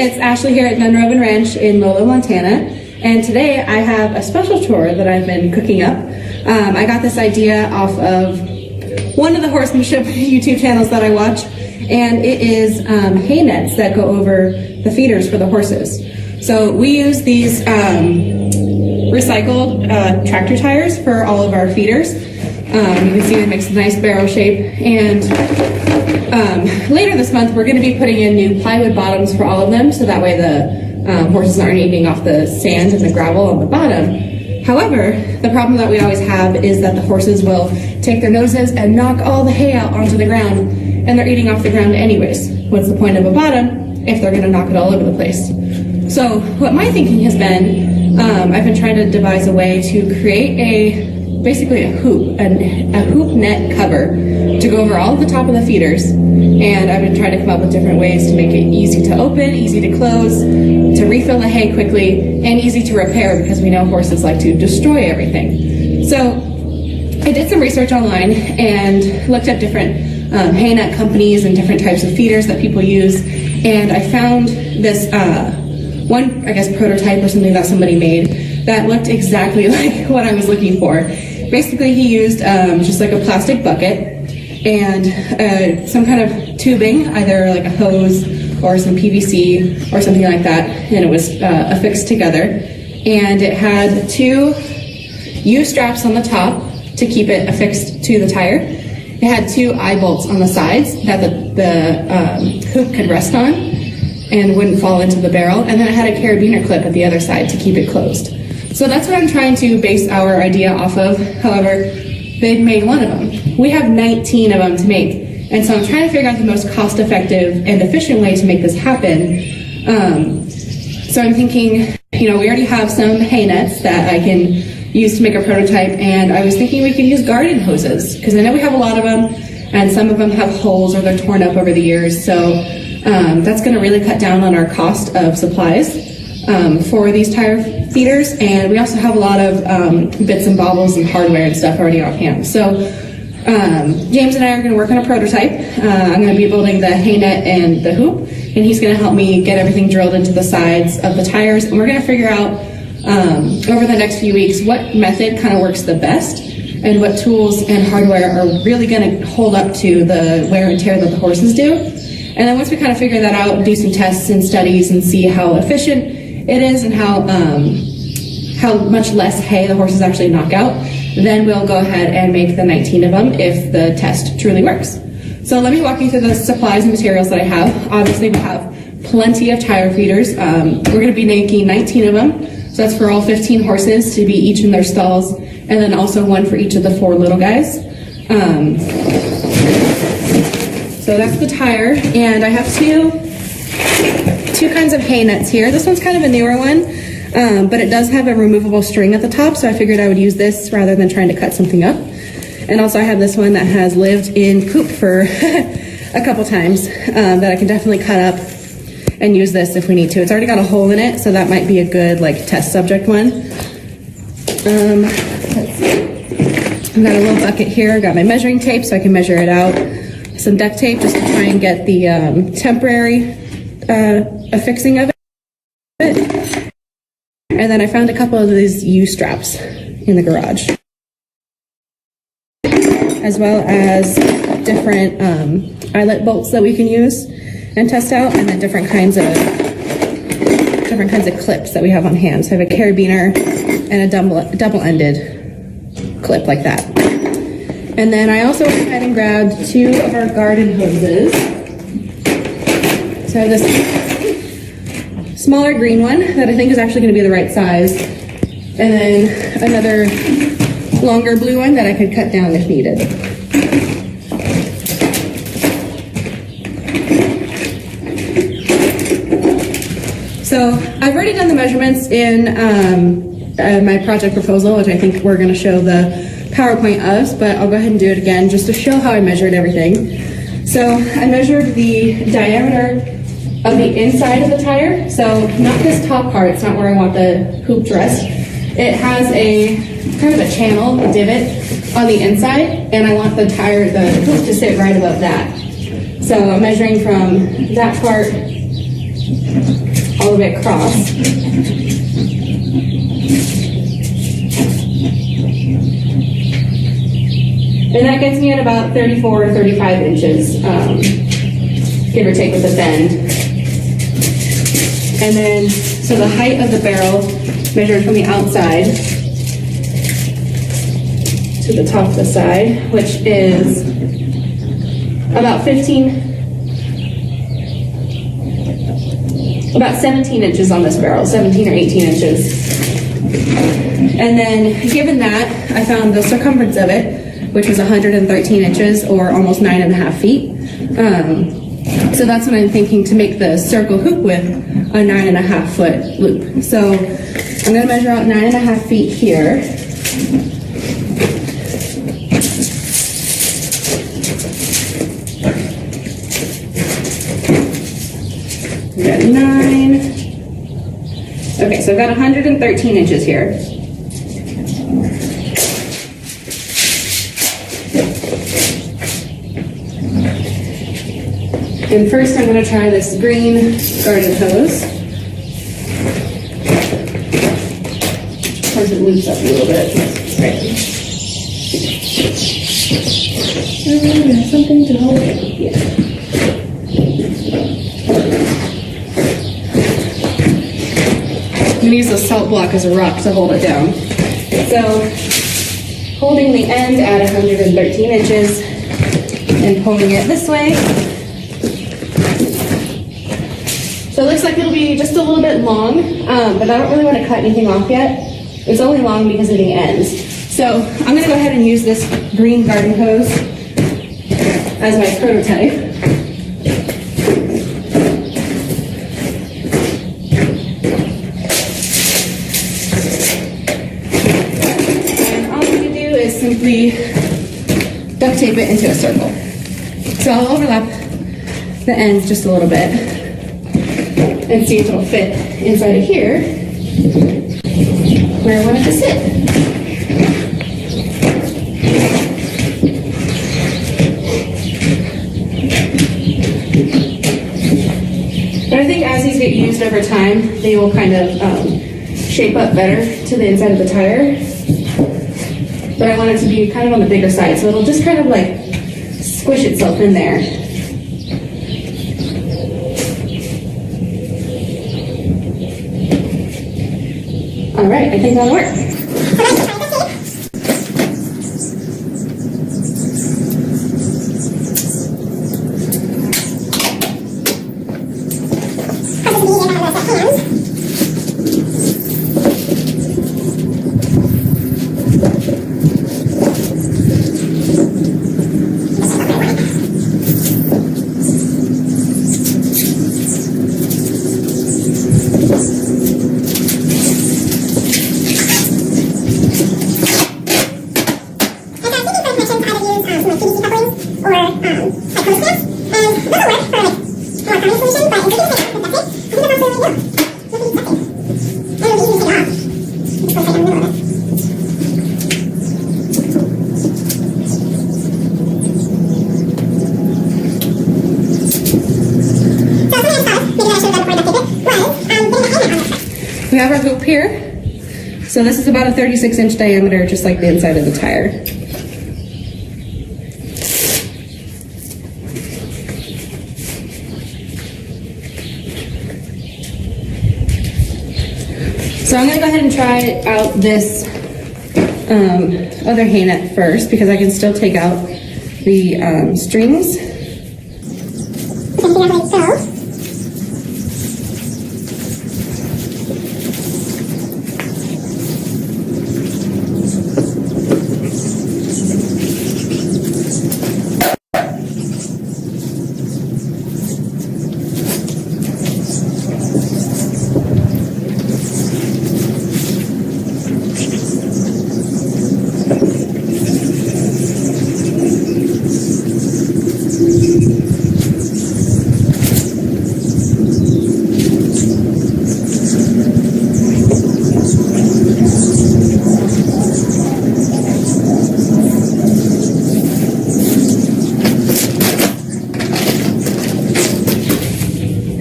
it's Ashley here at Dunrovin Ranch in Lolo, Montana, and today I have a special chore that I've been cooking up. I got this idea off of one of the horsemanship YouTube channels that I watch, and it is hay nets that go over the feeders for the horses. So we use these recycled tractor tires for all of our feeders. You can see it makes a nice barrel shape, and later this month we're going to be putting in new plywood bottoms for all of them, so that way the horses aren't eating off the sand and the gravel on the bottom. However, the problem that we always have is that the horses will take their noses and knock all the hay out onto the ground, and they're eating off the ground anyways. What's the point of a bottom if they're going to knock it all over the place? So what my thinking has been, I've been trying to devise a way to create basically a hoop net cover to go over all of the top of the feeders, and I've been trying to come up with different ways to make it easy to open, easy to close, to refill the hay quickly, and easy to repair, because we know horses like to destroy everything. So I did some research online and looked at different hay net companies and different types of feeders that people use, and I found this one, I guess, prototype or something that somebody made that looked exactly like what I was looking for. Basically, he used just like a plastic bucket and some kind of tubing, either like a hose or some PVC or something like that, and it was affixed together. And it had two U-straps on the top to keep it affixed to the tire. It had two eye bolts on the sides that the hoop could rest on and wouldn't fall into the barrel, and then it had a carabiner clip at the other side to keep it closed. So that's what I'm trying to base our idea off of. However, they've made one of them. We have 19 of them to make, and so I'm trying to figure out the most cost-effective and efficient way to make this happen. So I'm thinking, we already have some hay nets that I can use to make a prototype, and I was thinking we could use garden hoses, because I know we have a lot of them, and some of them have holes or they're torn up over the years, so that's going to really cut down on our cost of supplies for these tire feeders, and we also have a lot of bits and baubles and hardware and stuff already off hand. So James and I are going to work on a prototype. I'm going to be building the hay net and the hoop, and he's going to help me get everything drilled into the sides of the tires, and we're going to figure out over the next few weeks what method kind of works the best and what tools and hardware are really going to hold up to the wear and tear that the horses do. And then once we kind of figure that out, do some tests and studies and see how efficient it is and how much less hay the horses actually knock out, then we'll go ahead and make the 19 of them if the test truly works. So let me walk you through the supplies and materials that I have. Obviously, we have plenty of tire feeders. We're going to be making 19 of them. So that's for all 15 horses to be each in their stalls, and then also one for each of the 4 little guys. So that's the tire, and I have two kinds of hay nets here. This one's kind of a newer one, but it does have a removable string at the top, so I figured I would use this rather than trying to cut something up. And also I have this one that has lived in poop for a couple times that I can definitely cut up and use this if we need to. It's already got a hole in it, so that might be a good test subject one. Let's see. I've got a little bucket here. I've got my measuring tape so I can measure it out. Some duct tape just to try and get the temporary affixing of it. And then I found a couple of these U-straps in the garage, as well as different eyelet bolts that we can use and test out, and then different kinds of clips that we have on hand. So I have a carabiner and a double-ended clip like that. And then I also went ahead and grabbed 2 of our garden hoses. So I have this smaller green one that I think is actually going to be the right size, and then another longer blue one that I could cut down if needed. So I've already done the measurements in my project proposal, which I think we're going to show the PowerPoint of, but I'll go ahead and do it again just to show how I measured everything. So I measured the diameter of the inside of the tire, so not this top part, it's not where I want the hoop to rest. It has a kind of a channel, a divot on the inside, and I want the hoop to sit right above that. So I'm measuring from that part all the way across. And that gets me at about 34 or 35 inches, give or take with the bend. And then, so the height of the barrel measured from the outside to the top of the side, which is about 17 inches on this barrel, 17 or 18 inches. And then given that, I found the circumference of it, which was 113 inches or almost 9.5 feet. So that's what I'm thinking to make the circle hoop with a 9.5 foot loop. So I'm gonna measure out 9.5 feet here. We got 9. Okay, so I've got 113 inches here. And first I'm going to try this green garden hose. Of course it loops up a little bit. Right. There's something to hold it. Yeah. I'm going to use the salt block as a rock to hold it down. So, holding the end at 113 inches and pulling it this way. So it looks like it'll be just a little bit long, but I don't really want to cut anything off yet. It's only long because of the ends. So I'm going to go ahead and use this green garden hose as my prototype. And all I'm going to do is simply duct tape it into a circle. So I'll overlap the ends just a little bit and see if it'll fit inside of here where I want it to sit. But I think as these get used over time, they will kind of shape up better to the inside of the tire. But I want it to be kind of on the bigger side, so it'll just kind of like squish itself in there. All right, I think that'll work. We have our hoop here. So this is about a 36-inch diameter, just like the inside of the tire. So I'm going to go ahead and try out this other hay net first, because I can still take out the strings.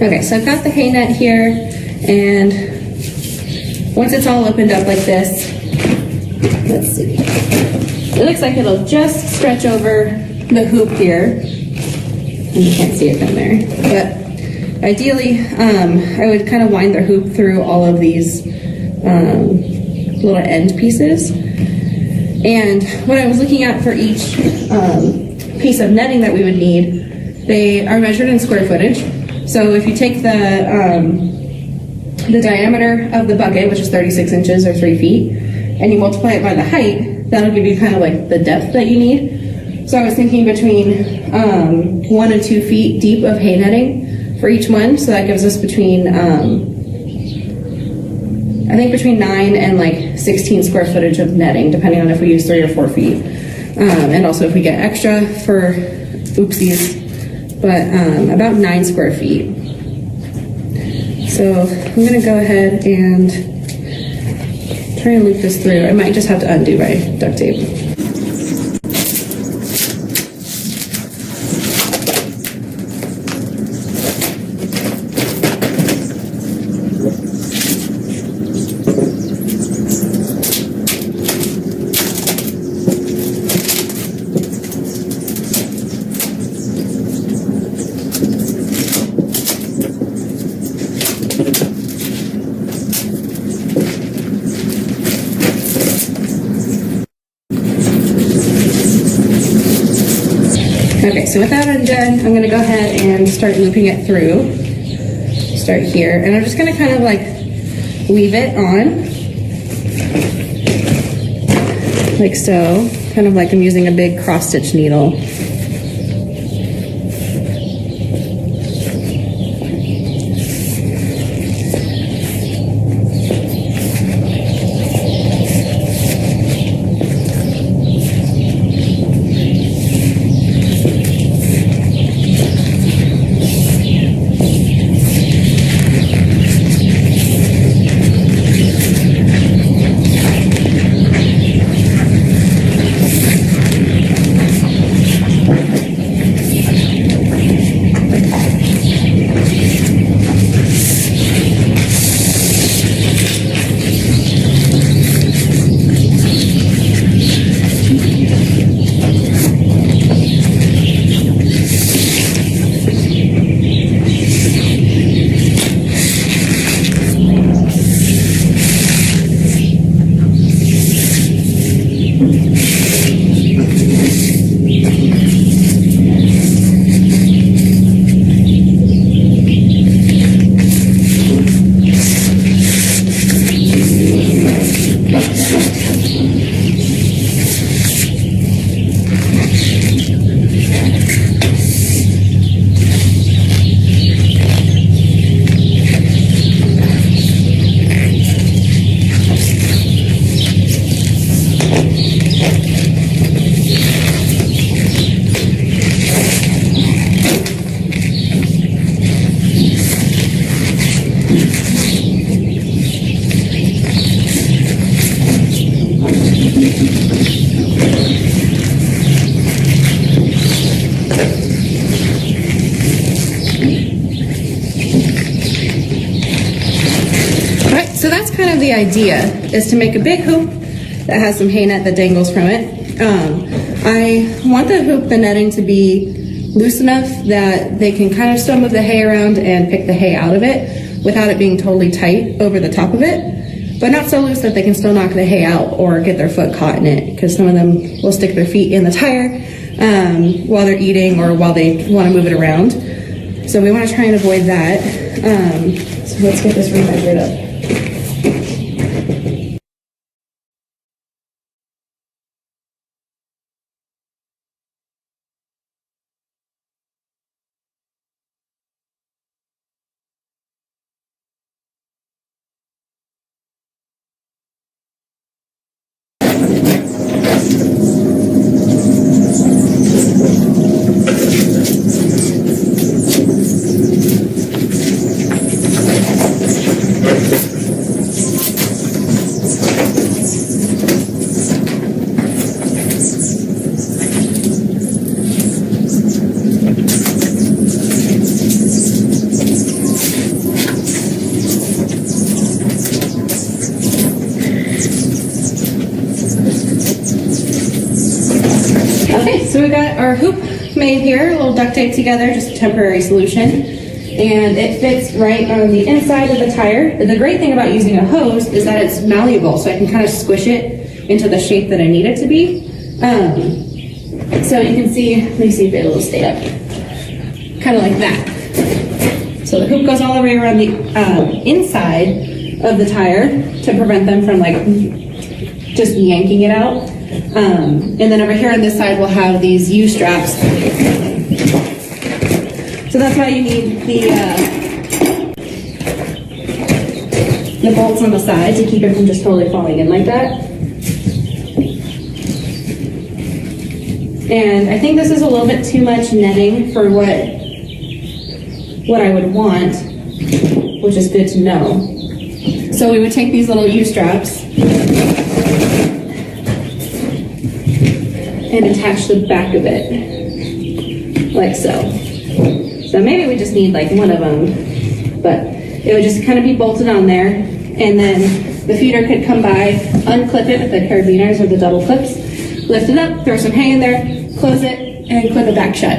Okay, so I've got the hay net here, And once it's all opened up like this, let's see, it looks like it'll just stretch over the hoop here. And you can't see it from there, but ideally I would kind of wind the hoop through all of these little end pieces. And what I was looking at for each piece of netting that we would need, they are measured in square footage. So if you take the diameter of the bucket, which is 36 inches or 3 feet, and you multiply it by the height, that'll give you kind of like the depth that you need. So I was thinking between 1 and 2 feet deep of hay netting for each one. So that gives us between, I think between 9 and like 16 square footage of netting, depending on if we use 3 or 4 feet. And also if we get extra for oopsies, but about 9 square feet. So I'm going to go ahead and try and loop this through. I might just have to undo my duct tape. Okay, so with that undone, I'm going to go ahead and start looping it through. Start here, and I'm just going to kind of like weave it on, like so, kind of like I'm using a big cross-stitch needle. So that's kind of the idea, is to make a big hoop that has some hay net that dangles from it. I want the netting to be loose enough that they can kind of still move the hay around and pick the hay out of it without it being totally tight over the top of it, but not so loose that they can still knock the hay out or get their foot caught in it, because some of them will stick their feet in the tire while they're eating or while they want to move it around. So we want to try and avoid that. So let's get this remeasured up. So we got our hoop made here, a little duct tape together, just a temporary solution. And it fits right on the inside of the tire. The great thing about using a hose is that it's malleable, so I can kind of squish it into the shape that I need it to be. So you can see, let me see if it'll stay up. Kind of like that. So the hoop goes all the way around the inside of the tire to prevent them from like just yanking it out. And then over here on this side we'll have these U-straps. So that's why you need the bolts on the side to keep it from just totally falling in like that. And I think this is a little bit too much netting for what I would want, which is good to know. So we would take these little U-straps and attach the back of it, like so. So maybe we just need like one of them, but it would just kind of be bolted on there, and then the feeder could come by, unclip it with the carabiners or the double clips, lift it up, throw some hay in there, close it, and clip it back shut.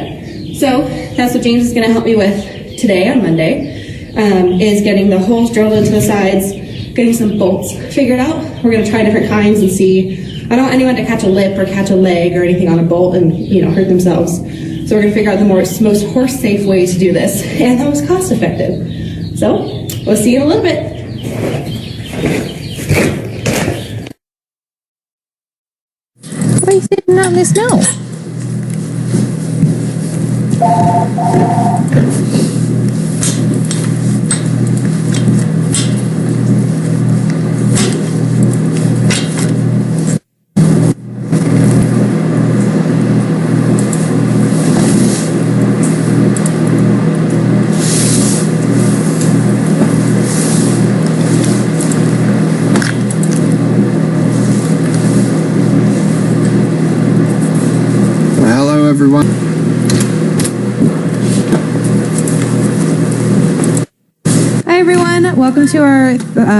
So that's what James is going to help me with today on Monday, is getting the holes drilled into the sides, getting some bolts figured out. We're going to try different kinds and see. I don't want anyone to catch a lip or catch a leg or anything on a bolt and hurt themselves. So we're going to figure out the most horse-safe way to do this and the most cost-effective. So we'll see you in a little bit. Why are you sitting out in the snow? Everyone. Hi everyone, welcome to our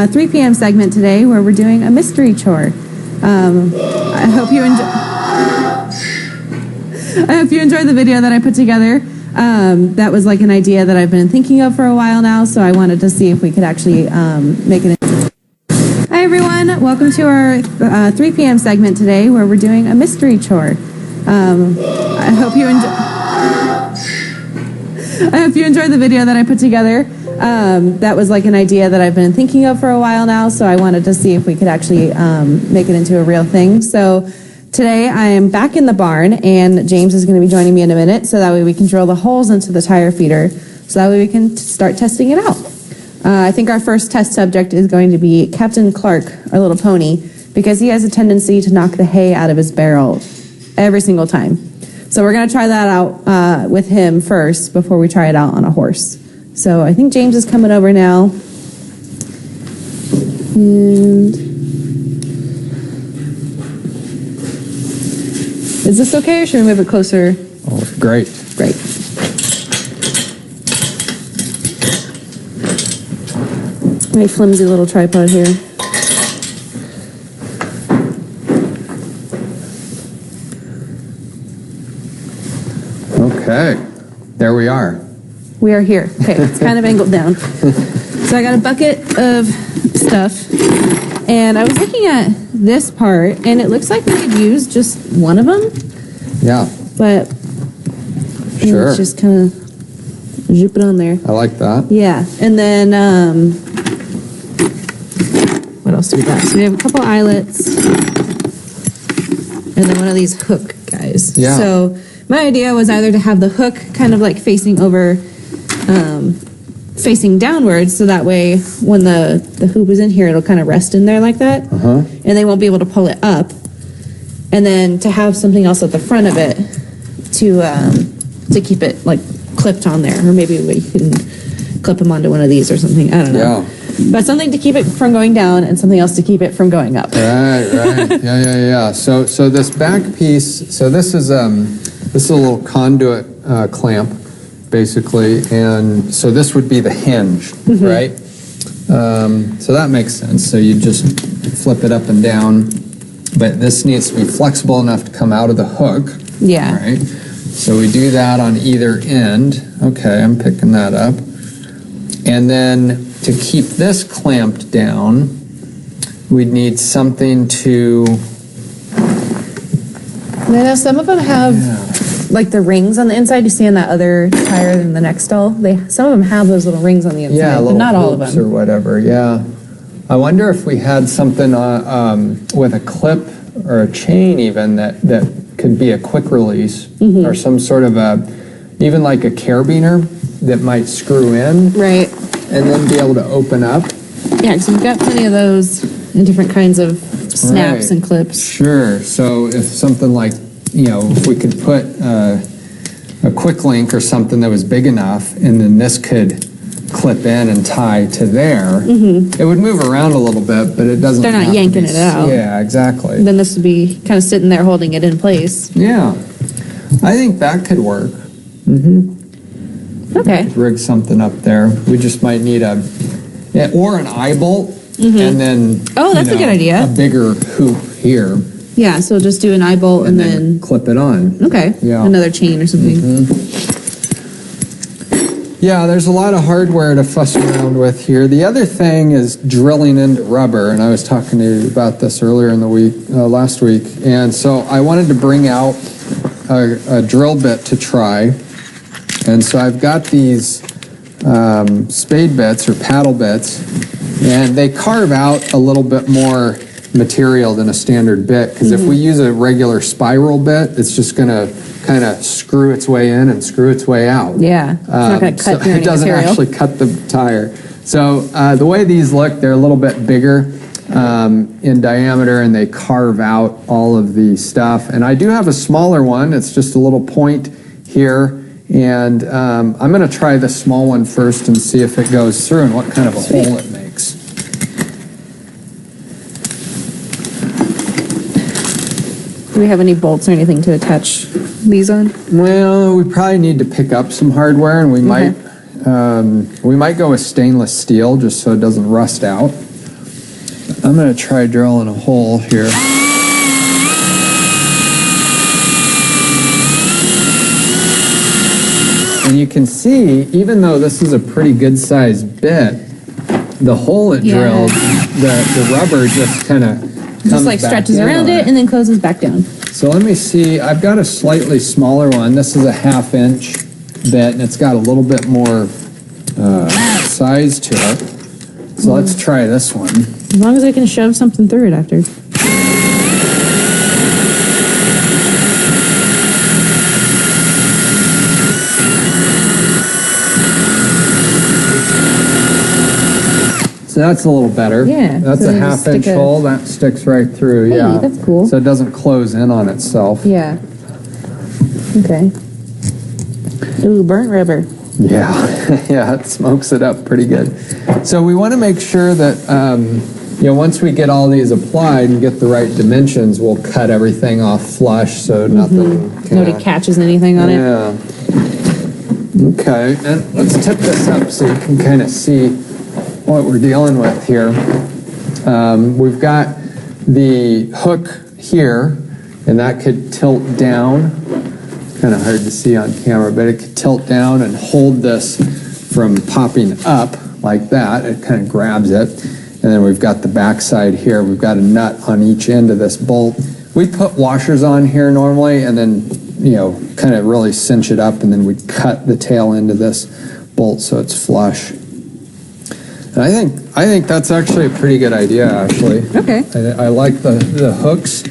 3 p.m. segment today where we're doing a mystery chore. I hope you enjoyed the video that I put together. That was like an idea that I've been thinking of for a while now, so I wanted to see if we could actually make it. Hi everyone, welcome to our 3 p.m. segment today where we're doing a mystery chore. I hope you enjoyed the video that I put together. That was like an idea that I've been thinking of for a while now, so I wanted to see if we could actually make it into a real thing. So today I am back in the barn, and James is going to be joining me in a minute, so that way we can drill the holes into the tire feeder, so that way we can start testing it out. I think our first test subject is going to be Captain Clark, our little pony, because he has a tendency to knock the hay out of his barrel every single time. So we're going to try that out with him first before we try it out on a horse. So I think James is coming over now. And is this okay, or should we move it closer? Oh, great. Great. My flimsy little tripod here. Okay, there we are. We are here. Okay, it's kind of angled down. So I got a bucket of stuff, and I was looking at this part, and it looks like we could use just one of them. Yeah. But sure. Let's just kind of zoop it on there. I like that. Yeah, and then what else do we got? So we have a couple eyelets, and then one of these hook guys. Yeah. So my idea was either to have the hook kind of like facing over, facing downwards, so that way when the hoop is in here, it'll kind of rest in there like that, and they won't be able to pull it up. And then to have something else at the front of it to keep it like clipped on there, or maybe we can clip them onto one of these or something. I don't know. Yeah. But something to keep it from going down and something else to keep it from going up. Right. Yeah. So this back piece, so this is a little conduit clamp, basically, and so this would be the hinge, right? So that makes sense. So you just flip it up and down, but this needs to be flexible enough to come out of the hook Yeah. Right? So we do that on either end. Okay, I'm picking that up. And then to keep this clamped down, we'd need something to... I know some of them have like the rings on the inside. You see on that other tire in the next stall, some of them have those little rings on the inside, Yeah, but little not all of hoops them. or whatever, yeah. I wonder if we had something with a clip or a chain even that could be a quick release or some sort of even like a carabiner that might screw in Right. and then be able to open up. Yeah, because we've got plenty of those in different kinds of snaps Right. and clips. Sure, so if something like, if we could put a quick link or something that was big enough and then this could clip in and tie to there, it would move around a little bit, but it doesn't They're not have to yanking be- it out. Yeah, exactly. Then this would be kind of sitting there holding it in place. Yeah, I think that could work. Okay. Rig something up there. We just might need or an eye bolt, and then Oh, that's a good idea. A bigger hoop here, Yeah, so just do an eye bolt and then, clip it on. okay, Yeah. another chain or something. Yeah, there's a lot of hardware to fuss around with here. The other thing is drilling into rubber, and I was talking to you about this earlier in the week, last week, and so I wanted to bring out a drill bit to try, and so I've got these spade bits or paddle bits, and they carve out a little bit more material than a standard bit, because if we use a regular spiral bit, it's just going to kind of screw its way in and screw its way out. Yeah, it's not going to cut through It any doesn't material. actually cut the tire. So the way these look, they're a little bit bigger in diameter, and they carve out all of the stuff. And I do have a smaller one. It's just a little point here. And I'm going to try the small one first and see if it goes through and what kind of a hole it makes. Do we have any bolts or anything to attach these on? Well, we probably need to pick up some hardware, and we might go with stainless steel just so it doesn't rust out. I'm going to try drilling a hole here. And you can see, even though this is a pretty good sized bit, the hole it Yeah. drilled, the rubber just kind of Just like stretches around it and then closes back down. So let me see, I've got a slightly smaller one. This is a 1/2 inch bit, and it's got a little bit more size to it. So let's try this one. As long as I can shove something through it after. So that's a little better. Yeah, That's so a you just 1/2 inch stick a- hole, that sticks right through, Hey, yeah. that's cool. So it doesn't close in on itself. Yeah. Okay. Ooh, burnt rubber. Yeah, yeah, it smokes it up pretty good. So we want to make sure that, once we get all these applied and get the right dimensions, we'll cut everything off flush so nothing Nobody catches anything on it. Yeah. Okay, and let's tip this up so you can kind of see what we're dealing with here. We've got the hook here, and that could tilt down. Kind of hard to see on camera, but it could tilt down and hold this from popping up like that. It kind of grabs it. And then we've got the back side here. We've got a nut on each end of this bolt. We put washers on here normally and then, kind of really cinch it up, and then we cut the tail end of this bolt so it's flush. And I think that's actually a pretty good idea, actually. Okay. I like the hooks.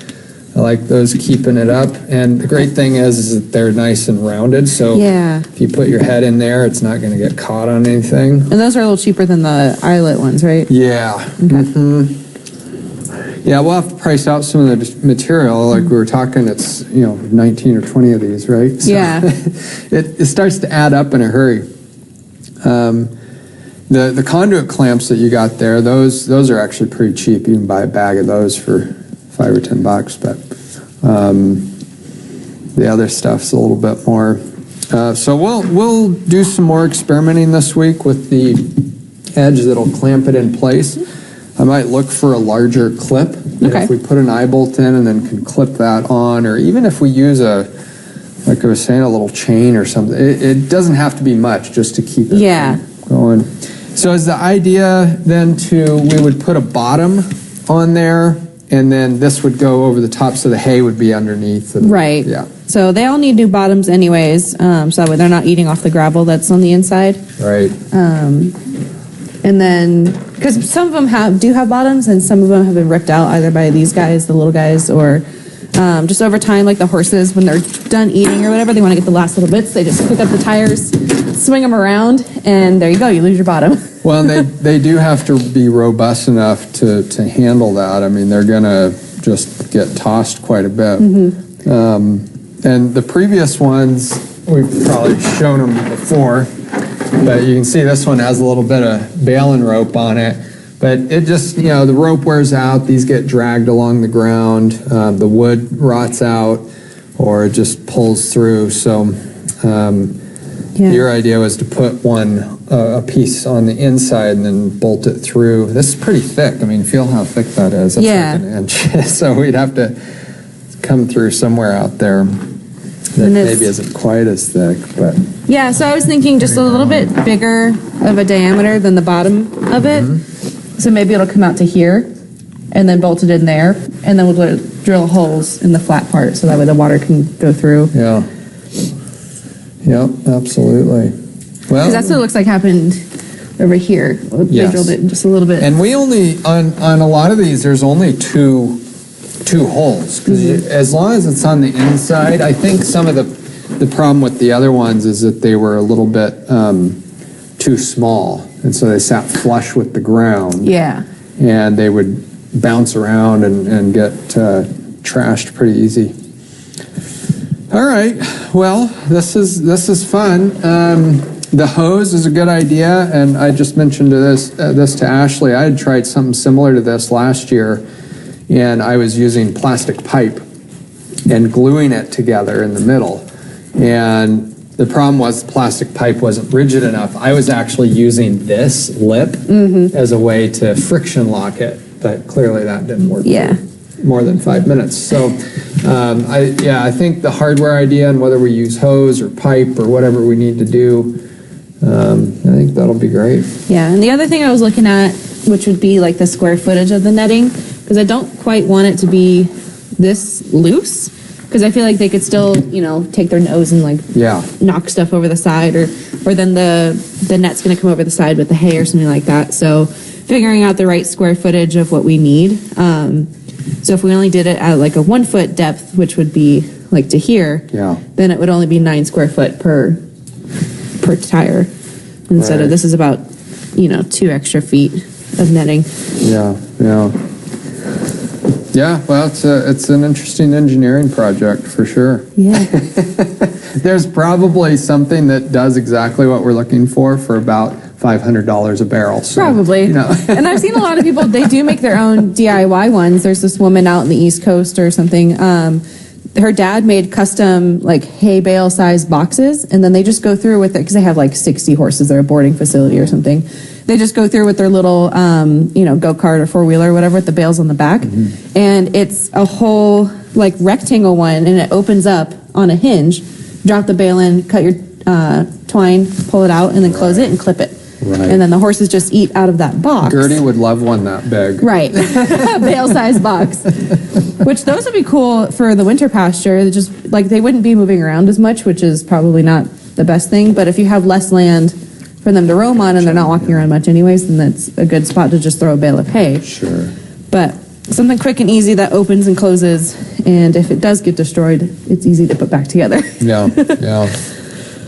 I like those keeping it up. And the great thing is that they're nice and rounded, so Yeah. if you put your head in there, it's not going to get caught on anything. And those are a little cheaper than the eyelet ones, right? Yeah. Yeah, we'll have to price out some of the material. Like we were talking, it's 19 or 20 of these, right? So Yeah. it starts to add up in a hurry. The conduit clamps that you got there, those are actually pretty cheap. You can buy a bag of those for $5 or $10, but the other stuff's a little bit more. So we'll do some more experimenting this week with the edge that'll clamp it in place. I might look for a larger clip. Okay. If we put an eye bolt in and then can clip that on, or even if we use a like I was saying, a little chain or something. It doesn't have to be much just to keep it going. So is the idea then we would put a bottom on there, and then this would go over the top, so the hay would be underneath. Right. Yeah. So they all need new bottoms anyways, so that way they're not eating off the gravel that's on the inside. Right. And then, because some of them do have bottoms, and some of them have been ripped out either by these guys, the little guys, or just over time, like the horses, when they're done eating or whatever, they want to get the last little bits. They just pick up the tires, swing them around, and there you go. You lose your bottom. Well, and they do have to be robust enough to handle that. I mean, they're going to just get tossed quite a bit. And the previous ones, we've probably shown them before, but you can see this one has a little bit of baling rope on it. But it just, the rope wears out, these get dragged along the ground, the wood rots out, or it just pulls through. So your idea was to put a piece on the inside and then bolt it through. This is pretty thick. I mean, feel how thick that is. That's like an inch. So we'd have to come through somewhere out there that maybe isn't quite as thick, but yeah. So I was thinking just a little bit bigger of a diameter than the bottom of it. So maybe it'll come out to here, and then bolt it in there, and then we'll drill holes in the flat part so that way the water can go through. Yeah. Yep, absolutely. Well, because that's what it looks like happened over here. They drilled it just a little bit. And we only on a lot of these, there's only two holes, because as long as it's on the inside, I think some of the problem with the other ones is that they were a little bit too small, and so they sat flush with the ground. Yeah. And they would bounce around and get trashed pretty easy. All right. Well, this is fun. The hose is a good idea, and I just mentioned this to Ashley. I had tried something similar to this last year, and I was using plastic pipe and gluing it together in the middle. And the problem was the plastic pipe wasn't rigid enough. I was actually using this lip as a way to friction lock it, but clearly that didn't work. Yeah. For more than 5 minutes. So, I think the hardware idea and whether we use hose or pipe or whatever we need to do, I think that'll be great. Yeah, and the other thing I was looking at, which would be like the square footage of the netting, because I don't quite want it to be this loose, because I feel like they could still, take their nose and knock stuff over the side, or then the net's going to come over the side with the hay or something like that. So figuring out the right square footage of what we need. So if we only did it at like a 1 foot depth, which would be like to here, then it would only be 9 square foot per tire, instead of this is about 2 extra feet of netting. Yeah, well, it's an interesting engineering project for sure. Yeah. There's probably something that does exactly what we're looking for about $500 a barrel. So, probably. And I've seen a lot of people, they do make their own DIY ones. There's this woman out in the East Coast or something. Her dad made custom hay bale size boxes, and then they just go through with it because they have 60 horses. They're a boarding facility or something. They just go through with their little, go-kart or four-wheeler or whatever with the bales on the back. And it's a whole, rectangle one, and it opens up on a hinge. Drop the bale in, cut your twine, pull it out, and then close it and clip it. Right. And then the horses just eat out of that box. Gertie would love one that big. Right. Bale-sized box. Which those would be cool for the winter pasture. Just they wouldn't be moving around as much, which is probably not the best thing. But if you have less land for them to roam on and they're not walking around much anyways, then that's a good spot to just throw a bale of hay. Sure. But something quick and easy that opens and closes, and if it does get destroyed, it's easy to put back together. Yeah.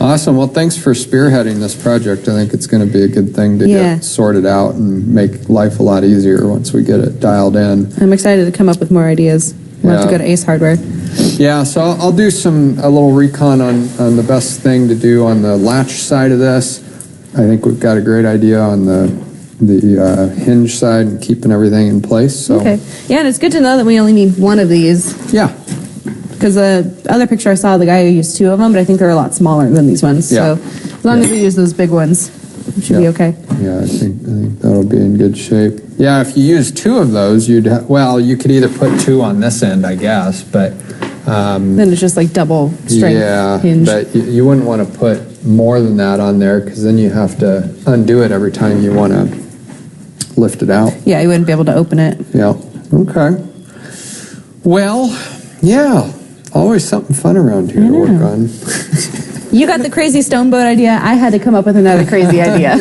Awesome. Well, thanks for spearheading this project. I think it's going to be a good thing to get sorted out and make life a lot easier once we get it dialed in. I'm excited to come up with more ideas. We'll have to go to Ace Hardware. Yeah, so I'll do a little recon on the best thing to do on the latch side of this. I think we've got a great idea on the hinge side and keeping everything in place. So. Okay. Yeah, and it's good to know that we only need one of these. Yeah. Because the other picture I saw, the guy who used 2 of them, but I think they're a lot smaller than these ones. Yeah. So as long as we use those big ones, it should be okay. Yeah, I think that'll be in good shape. Yeah, if you use 2 of those, you could either put 2 on this end, I guess, but Then it's just like double strength Yeah, hinge. but you wouldn't want to put more than that on there because then you have to undo it every time you want to lift it out. Yeah, you wouldn't be able to open it. Yeah, okay. Well, yeah, always something fun around here to work on. You got the crazy stone boat idea. I had to come up with another crazy idea.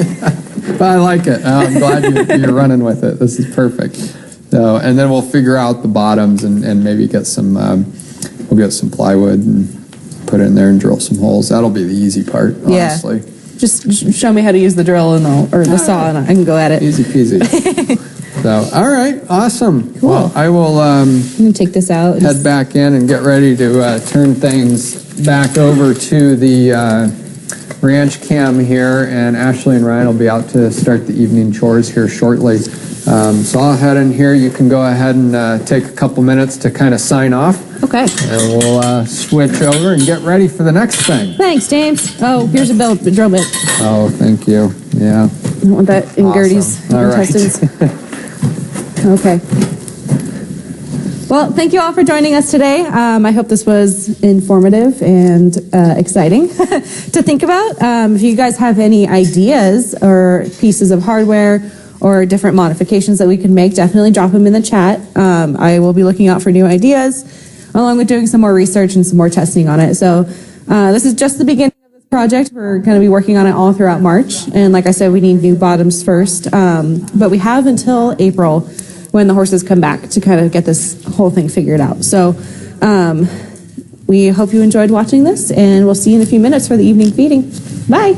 But I like it. I'm glad you're running with it. This is perfect. So, and then we'll figure out the bottoms and maybe get some, we'll get some plywood and put it in there and drill some holes. That'll be the easy part, honestly. Yeah. Just show me how to use the drill or the saw, and I can go at it. Easy peasy. So, all right, awesome. Cool. Well, I will I'm gonna take this out. head back in and get ready to turn things back over to the ranch cam here, and Ashley and Ryan will be out to start the evening chores here shortly. So I'll head in here. You can go ahead and take a couple minutes to kind of sign off. Okay. And we'll switch over and get ready for the next thing. Thanks, James. Oh, here's a drill bit. Oh, thank you. Yeah. I don't want that in Gertie's All right. intestines. Okay. Well, thank you all for joining us today. I hope this was informative and exciting to think about. If you guys have any ideas or pieces of hardware or different modifications that we can make, definitely drop them in the chat. I will be looking out for new ideas, along with doing some more research and some more testing on it. So this is just the beginning of this project. We're going to be working on it all throughout March. And like I said, we need new bottoms first. But we have until April when the horses come back to kind of get this whole thing figured out. So we hope you enjoyed watching this, and we'll see you in a few minutes for the evening feeding. Bye.